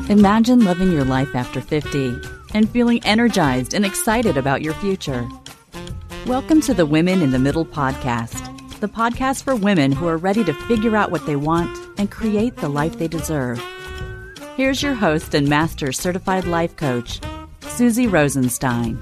Imagine living your life after 50 and feeling energized and excited about your future. Welcome to the Women in the Middle podcast, the podcast for women who are ready to figure out what they want and create the life they deserve. Here's your host and master certified life coach, Suzy Rosenstein.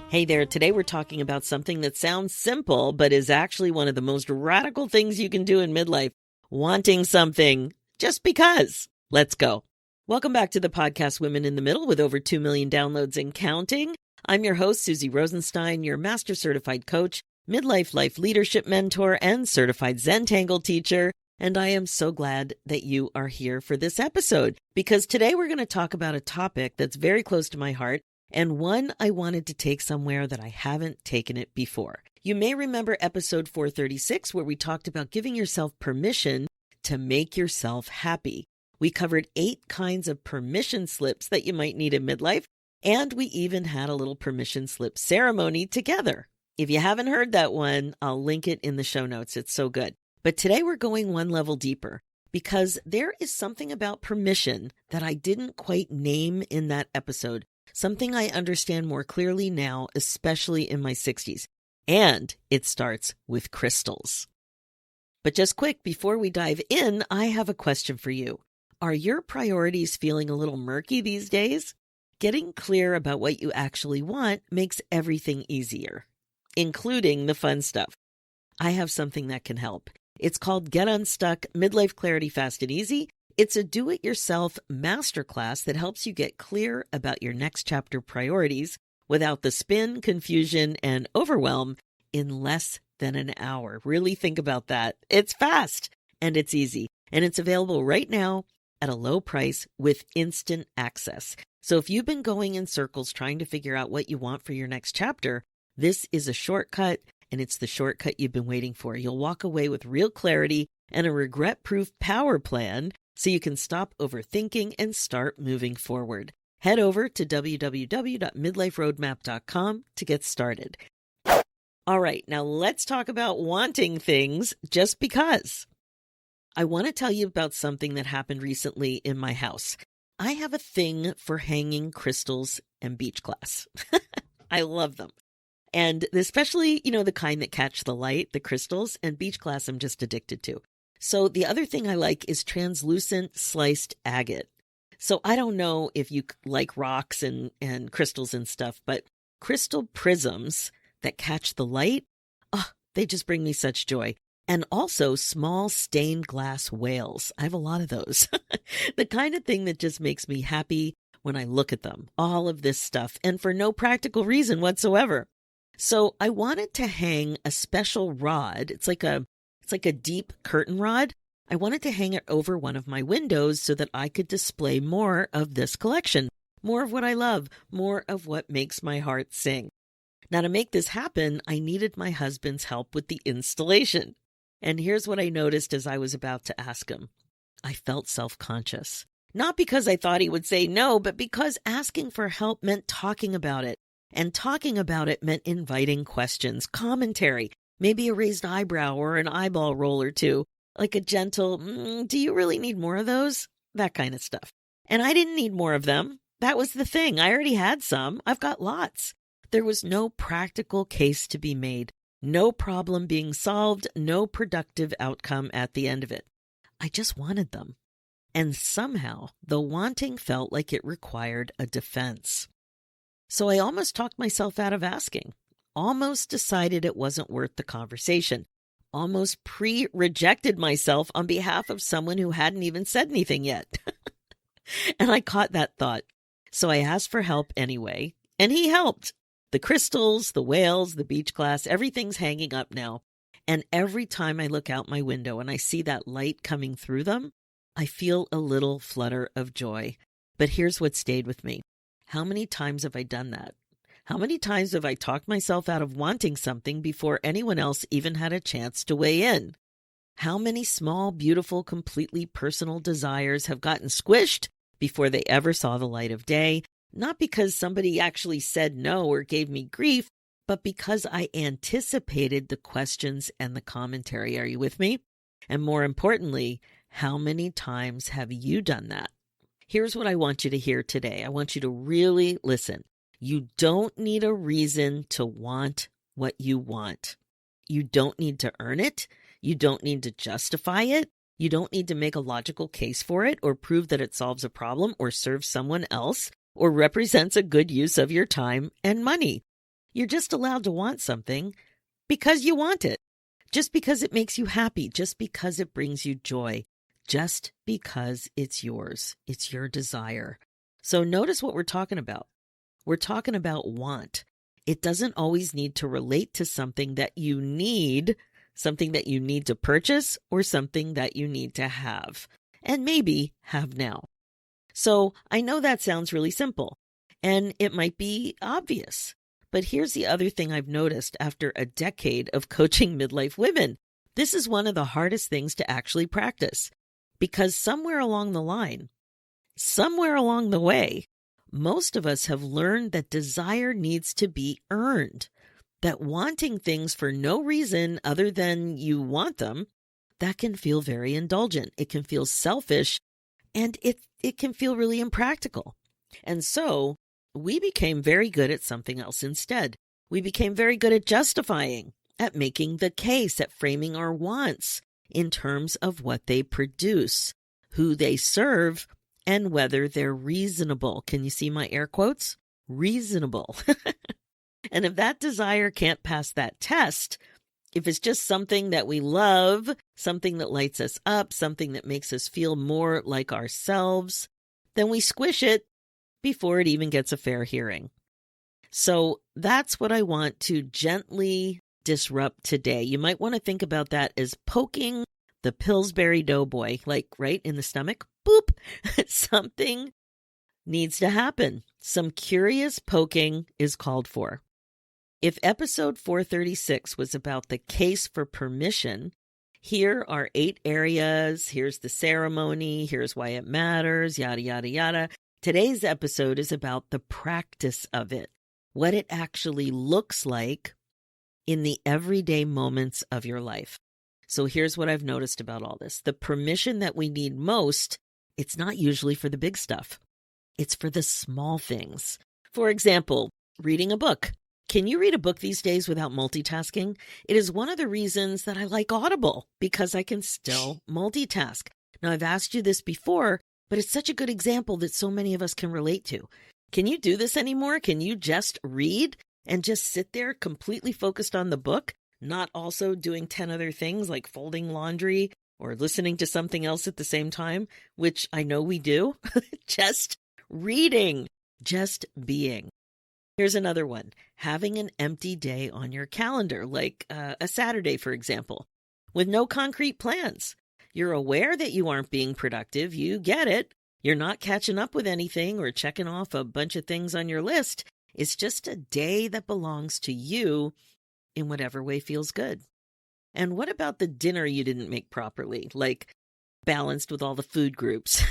Hey there, today we're talking about something that sounds simple, but is actually one of the most radical things you can do in midlife, wanting something just because. Let's go. Welcome back to the podcast Women in the Middle with over 2 million downloads and counting. I'm your host, Suzy Rosenstein, your master certified coach, midlife life leadership mentor, and certified Zentangle teacher. And I am so glad that you are here for this episode because today we're going to talk about a topic that's very close to my heart and one I wanted to take somewhere that I haven't taken it before. You may remember episode 436 where we talked about giving yourself permission to make yourself happy. We covered 8 kinds of permission slips that you might need in midlife, and we even had a little permission slip ceremony together. If you haven't heard that one, I'll link it in the show notes. It's so good. But today we're going one level deeper because there is something about permission that I didn't quite name in that episode. Something I understand more clearly now, especially in my 60s. And it starts with crystals. But just quick, before we dive in, I have a question for you. Are your priorities feeling a little murky these days? Getting clear about what you actually want makes everything easier, including the fun stuff. I have something that can help. It's called Get Unstuck Midlife Clarity Fast and Easy. It's a do-it-yourself masterclass that helps you get clear about your next chapter priorities without the spin, confusion, and overwhelm in less than an hour. Really think about that. It's fast and it's easy, and it's available right now at a low price with instant access. So if you've been going in circles trying to figure out what you want for your next chapter, this is a shortcut, and it's the shortcut you've been waiting for. You'll walk away with real clarity and a regret-proof power plan so you can stop overthinking and start moving forward. Head over to www.midliferoadmap.com to get started. All right, now let's talk about wanting things just because. I want to tell you about something that happened recently in my house. I have a thing for hanging crystals and beach glass. I love them. And especially, the kind that catch the light, the crystals, and beach glass I'm just addicted to. So the other thing I like is translucent sliced agate. So I don't know if you like rocks and crystals and stuff, but crystal prisms that catch the light, they just bring me such joy. And also small stained glass whales. I have a lot of those. The kind of thing that just makes me happy when I look at them. All of this stuff, and for no practical reason whatsoever. So I wanted to hang a special rod. It's like a deep curtain rod. I wanted to hang it over one of my windows so that I could display more of this collection, more of what I love, more of what makes my heart sing. Now, to make this happen, I needed my husband's help with the installation. And here's what I noticed as I was about to ask him. I felt self-conscious. Not because I thought he would say no, but because asking for help meant talking about it. And talking about it meant inviting questions, commentary, maybe a raised eyebrow or an eyeball roll or two, like a gentle, do you really need more of those? That kind of stuff. And I didn't need more of them. That was the thing. I already had some. I've got lots. There was no practical case to be made, no problem being solved, no productive outcome at the end of it. I just wanted them. And somehow the wanting felt like it required a defense. So I almost talked myself out of asking. Almost decided it wasn't worth the conversation, almost pre-rejected myself on behalf of someone who hadn't even said anything yet. And I caught that thought. So I asked for help anyway, and he helped. The crystals, the whales, the beach glass, everything's hanging up now. And every time I look out my window and I see that light coming through them, I feel a little flutter of joy. But here's what stayed with me. How many times have I done that? How many times have I talked myself out of wanting something before anyone else even had a chance to weigh in? How many small, beautiful, completely personal desires have gotten squished before they ever saw the light of day, not because somebody actually said no or gave me grief, but because I anticipated the questions and the commentary. Are you with me? And more importantly, how many times have you done that? Here's what I want you to hear today. I want you to really listen. You don't need a reason to want what you want. You don't need to earn it. You don't need to justify it. You don't need to make a logical case for it or prove that it solves a problem or serves someone else or represents a good use of your time and money. You're just allowed to want something because you want it, just because it makes you happy, just because it brings you joy, just because it's yours. It's your desire. So notice what we're talking about. We're talking about want. It doesn't always need to relate to something that you need to purchase or something that you need to have, and maybe have now. So I know that sounds really simple, and it might be obvious. But here's the other thing I've noticed after a decade of coaching midlife women. This is one of the hardest things to actually practice, because somewhere along the way, most of us have learned that desire needs to be earned, that wanting things for no reason other than you want them, that can feel very indulgent. It can feel selfish, and it can feel really impractical. And so we became very good at something else instead. We became very good at justifying, at making the case, at framing our wants in terms of what they produce, who they serve, and whether they're reasonable. Can you see my air quotes? Reasonable. And if that desire can't pass that test, if it's just something that we love, something that lights us up, something that makes us feel more like ourselves, then we squish it before it even gets a fair hearing. So that's what I want to gently disrupt today. You might want to think about that as poking the Pillsbury Doughboy, like right in the stomach. Boop! Something needs to happen. Some curious poking is called for. If episode 436 was about the case for permission, here are 8 areas. Here's the ceremony. Here's why it matters, yada, yada, yada. Today's episode is about the practice of it, what it actually looks like in the everyday moments of your life. So here's what I've noticed about all this. The permission that we need most, it's not usually for the big stuff. It's for the small things. For example, reading a book. Can you read a book these days without multitasking? It is one of the reasons that I like Audible, because I can still multitask. Now, I've asked you this before, but it's such a good example that so many of us can relate to. Can you do this anymore? Can you just read and just sit there completely focused on the book, not also doing 10 other things like folding laundry or listening to something else at the same time, which I know we do? Just reading, just being. Here's another one. Having an empty day on your calendar, like a Saturday, for example, with no concrete plans. You're aware that you aren't being productive. You get it. You're not catching up with anything or checking off a bunch of things on your list. It's just a day that belongs to you in whatever way feels good. And what about the dinner you didn't make properly, like balanced with all the food groups,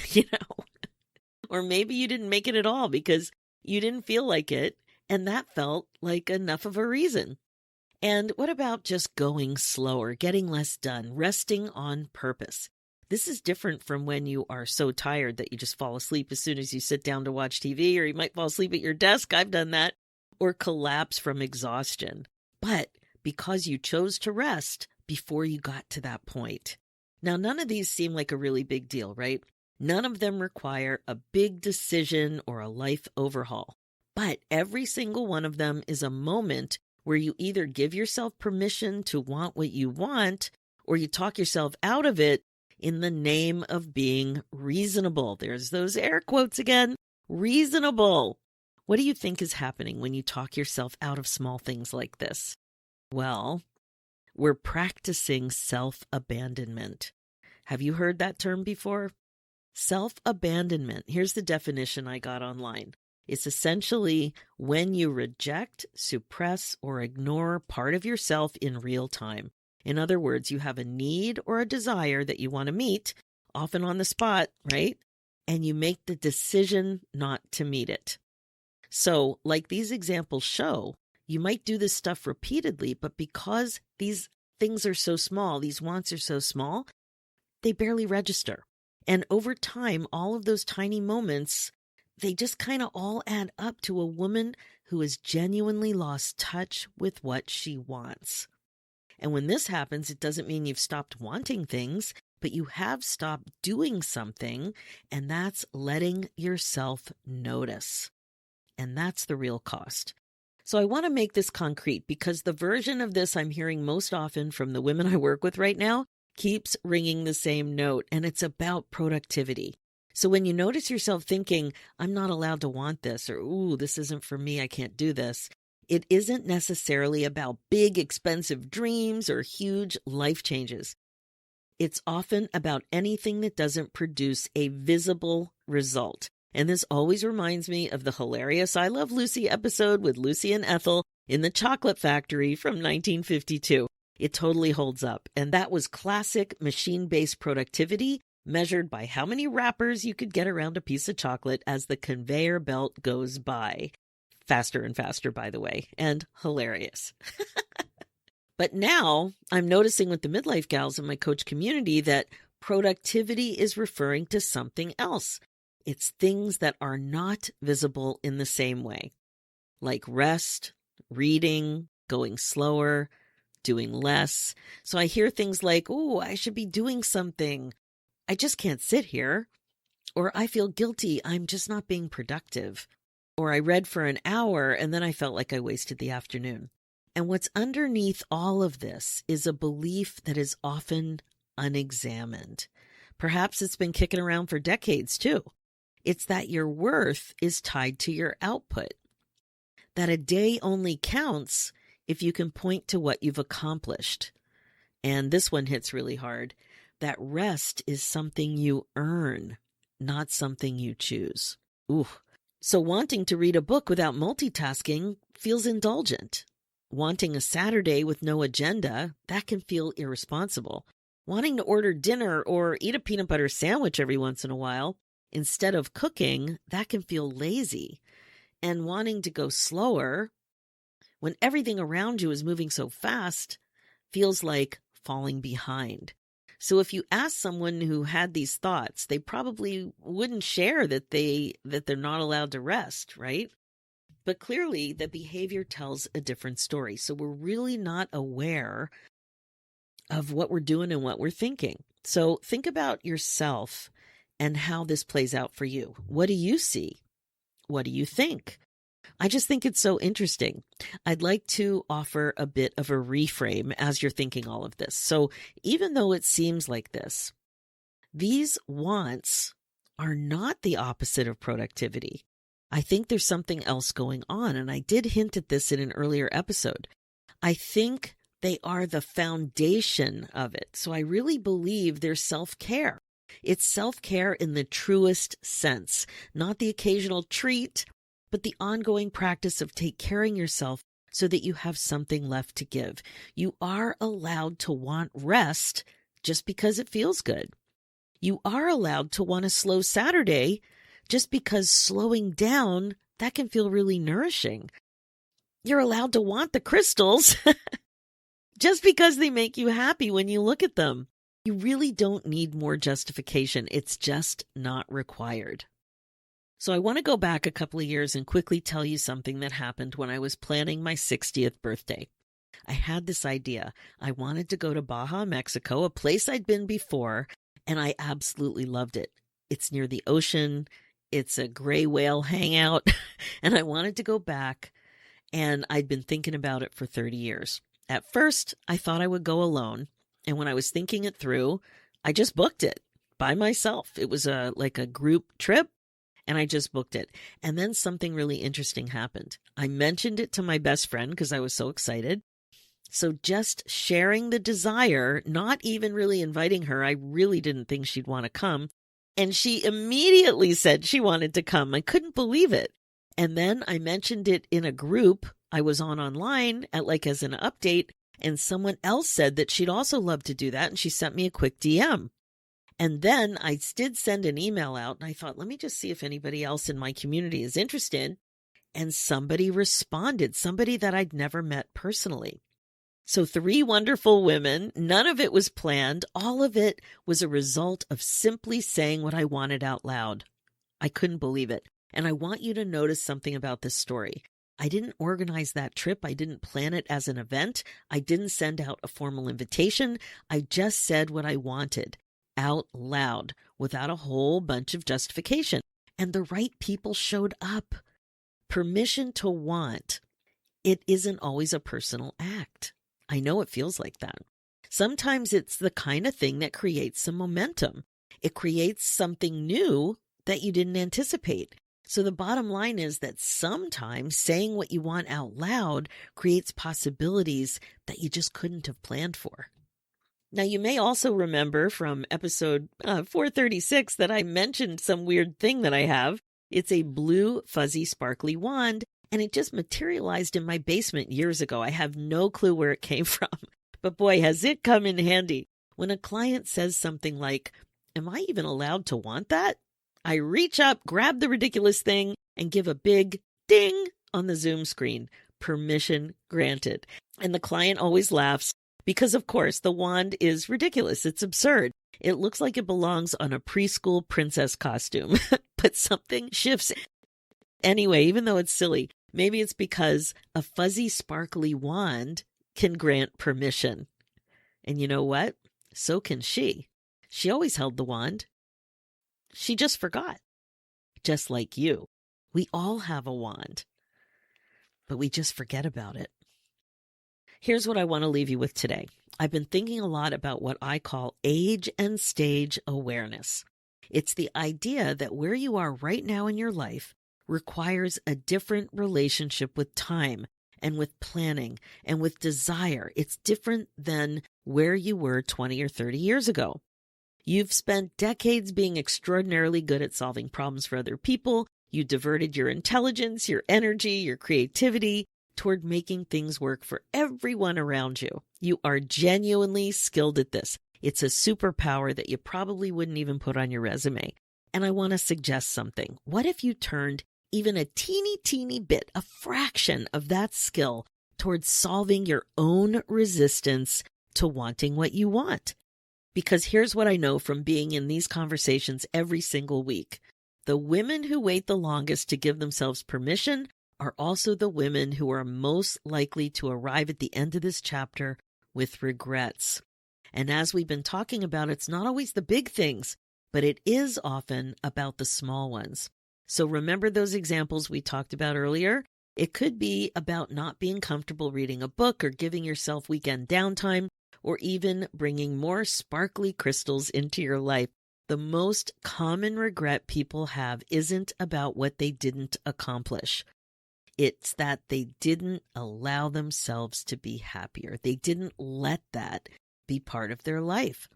Or maybe you didn't make it at all because you didn't feel like it, and that felt like enough of a reason. And what about just going slower, getting less done, resting on purpose? This is different from when you are so tired that you just fall asleep as soon as you sit down to watch TV, or you might fall asleep at your desk. I've done that. Or collapse from exhaustion. But because you chose to rest before you got to that point. Now, none of these seem like a really big deal, right? None of them require a big decision or a life overhaul. But every single one of them is a moment where you either give yourself permission to want what you want, or you talk yourself out of it in the name of being reasonable. There's those air quotes again. Reasonable. What do you think is happening when you talk yourself out of small things like this? Well, we're practicing self-abandonment. Have you heard that term before? Self-abandonment. Here's the definition I got online. It's essentially when you reject, suppress, or ignore part of yourself in real time. In other words, you have a need or a desire that you want to meet, often on the spot, right? And you make the decision not to meet it. So, like these examples show, you might do this stuff repeatedly, but because these things are so small, these wants are so small, they barely register. And over time, all of those tiny moments, they just kind of all add up to a woman who has genuinely lost touch with what she wants. And when this happens, it doesn't mean you've stopped wanting things, but you have stopped doing something, and that's letting yourself notice. And that's the real cost. So I want to make this concrete because the version of this I'm hearing most often from the women I work with right now keeps ringing the same note, and it's about productivity. So when you notice yourself thinking, I'm not allowed to want this, or, ooh, this isn't for me, I can't do this, it isn't necessarily about big, expensive dreams or huge life changes. It's often about anything that doesn't produce a visible result. And this always reminds me of the hilarious I Love Lucy episode with Lucy and Ethel in the chocolate factory from 1952. It totally holds up. And that was classic machine-based productivity measured by how many wrappers you could get around a piece of chocolate as the conveyor belt goes by. Faster and faster, by the way, and hilarious. But now I'm noticing with the midlife gals in my coach community that productivity is referring to something else. It's things that are not visible in the same way, like rest, reading, going slower, doing less. So I hear things like, oh, I should be doing something. I just can't sit here. Or I feel guilty. I'm just not being productive. Or I read for an hour and then I felt like I wasted the afternoon. And what's underneath all of this is a belief that is often unexamined. Perhaps it's been kicking around for decades too. It's that your worth is tied to your output. That a day only counts if you can point to what you've accomplished. And this one hits really hard. That rest is something you earn, not something you choose. Ooh. So wanting to read a book without multitasking feels indulgent. Wanting a Saturday with no agenda, that can feel irresponsible. Wanting to order dinner or eat a peanut butter sandwich every once in a while, instead of cooking, that can feel lazy. And wanting to go slower, when everything around you is moving so fast, feels like falling behind. So if you ask someone who had these thoughts, they probably wouldn't share that they're not allowed to rest, right? But clearly the behavior tells a different story. So we're really not aware of what we're doing and what we're thinking. So think about yourself and how this plays out for you. What do you see? What do you think? I just think it's so interesting. I'd like to offer a bit of a reframe as you're thinking all of this. So even though it seems like this, these wants are not the opposite of productivity. I think there's something else going on, and I did hint at this in an earlier episode. I think they are the foundation of it. So I really believe they're self-care. It's self-care in the truest sense, not the occasional treat, but the ongoing practice of take caring yourself so that you have something left to give. You are allowed to want rest just because it feels good. You are allowed to want a slow Saturday just because slowing down, that can feel really nourishing. You're allowed to want the crystals just because they make you happy when you look at them. You really don't need more justification. It's just not required. So I want to go back a couple of years and quickly tell you something that happened when I was planning my 60th birthday. I had this idea. I wanted to go to Baja, Mexico, a place I'd been before, and I absolutely loved it. It's near the ocean. It's a gray whale hangout, and I wanted to go back, and I'd been thinking about it for 30 years. At first, I thought I would go alone, and when I was thinking it through, I just booked it by myself. It was like a group trip, and I just booked it. And then something really interesting happened. I mentioned it to my best friend because I was so excited. So just sharing the desire, not even really inviting her, I really didn't think she'd want to come. And she immediately said she wanted to come. I couldn't believe it. And then I mentioned it in a group I was on online as an update. And someone else said that she'd also love to do that. And she sent me a quick DM. And then I did send an email out. And I thought, let me just see if anybody else in my community is interested. and somebody responded, somebody that I'd never met personally. So 3 wonderful women, none of it was planned. All of it was a result of simply saying what I wanted out loud. I couldn't believe it. And I want you to notice something about this story. I didn't organize that trip. I didn't plan it as an event. I didn't send out a formal invitation. I just said what I wanted out loud without a whole bunch of justification. And the right people showed up. Permission to want. It isn't always a personal act. I know it feels like that. Sometimes it's the kind of thing that creates some momentum. It creates something new that you didn't anticipate. So the bottom line is that sometimes saying what you want out loud creates possibilities that you just couldn't have planned for. Now, you may also remember from episode 436 that I mentioned some weird thing that I have. It's a blue, fuzzy, sparkly wand, and it just materialized in my basement years ago. I have no clue where it came from, but boy, has it come in handy. When a client says something like, "Am I even allowed to want that?" I reach up, grab the ridiculous thing, and give a big ding on the Zoom screen. Permission granted. And the client always laughs because, of course, the wand is ridiculous. It's absurd. It looks like it belongs on a preschool princess costume, but something shifts. Anyway, even though it's silly, maybe it's because a fuzzy, sparkly wand can grant permission. And you know what? So can she. She always held the wand. She just forgot. Just like you. We all have a wand, but we just forget about it. Here's what I want to leave you with today. I've been thinking a lot about what I call age and stage awareness. It's the idea that where you are right now in your life requires a different relationship with time and with planning and with desire. It's different than where you were 20 or 30 years ago. You've spent decades being extraordinarily good at solving problems for other people. You diverted your intelligence, your energy, your creativity toward making things work for everyone around you. You are genuinely skilled at this. It's a superpower that you probably wouldn't even put on your resume. And I want to suggest something. What if you turned even a teeny bit, a fraction of that skill towards solving your own resistance to wanting what you want? Because here's what I know from being in these conversations every single week. The women who wait the longest to give themselves permission are also the women who are most likely to arrive at the end of this chapter with regrets. And as we've been talking about, it's not always the big things, but it is often about the small ones. So remember those examples we talked about earlier? It could be about not being comfortable reading a book or giving yourself weekend downtime, or even bringing more sparkly crystals into your life. The most common regret people have isn't about what they didn't accomplish. It's that they didn't allow themselves to be happier. They didn't let that be part of their life.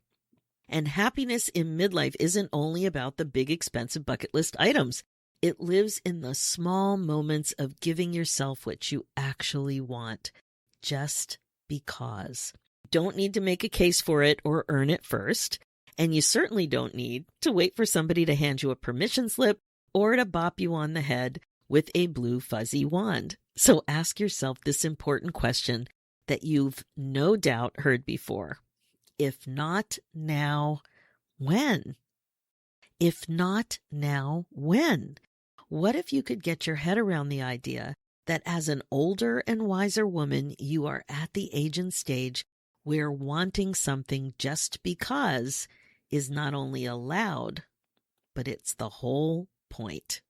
And happiness in midlife isn't only about the big, expensive bucket list items. It lives in the small moments of giving yourself what you actually want, just because. Don't need to make a case for it or earn it first. And you certainly don't need to wait for somebody to hand you a permission slip or to bop you on the head with a blue fuzzy wand. So ask yourself this important question that you've no doubt heard before. If not now, when? If not now, when? What if you could get your head around the idea that as an older and wiser woman, you are at the age and stage where wanting something just because is not only allowed, but it's the whole point.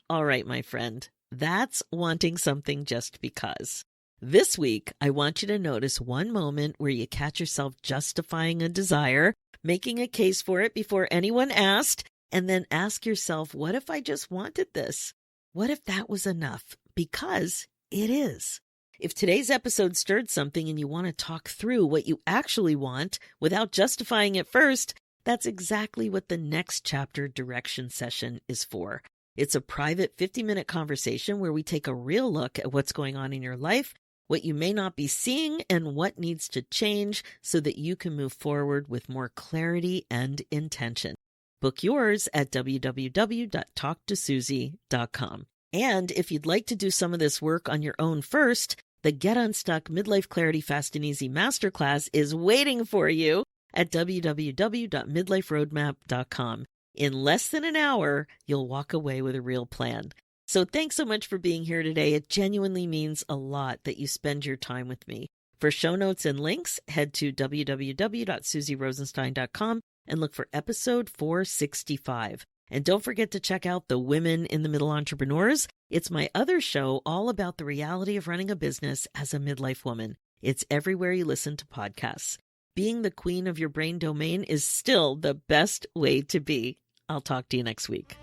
All right, my friend, that's wanting something just because. This week, I want you to notice one moment where you catch yourself justifying a desire, making a case for it before anyone asked, and then ask yourself, what if I just wanted this? What if that was enough? Because it is. If today's episode stirred something and you want to talk through what you actually want without justifying it first, that's exactly what the next chapter direction session is for. It's a private 50-minute conversation where we take a real look at what's going on in your life, what you may not be seeing, and what needs to change so that you can move forward with more clarity and intention. Book yours at www.talktosuzy.com. And if you'd like to do some of this work on your own first, the Get Unstuck Midlife Clarity Fast and Easy Masterclass is waiting for you at www.midliferoadmap.com. In less than an hour, you'll walk away with a real plan. So thanks so much for being here today. It genuinely means a lot that you spend your time with me. For show notes and links, head to www.suzyrosenstein.com and look for episode 465. And don't forget to check out the Women in the Middle Entrepreneurs. It's my other show all about the reality of running a business as a midlife woman. It's everywhere you listen to podcasts. Being the queen of your brain domain is still the best way to be. I'll talk to you next week.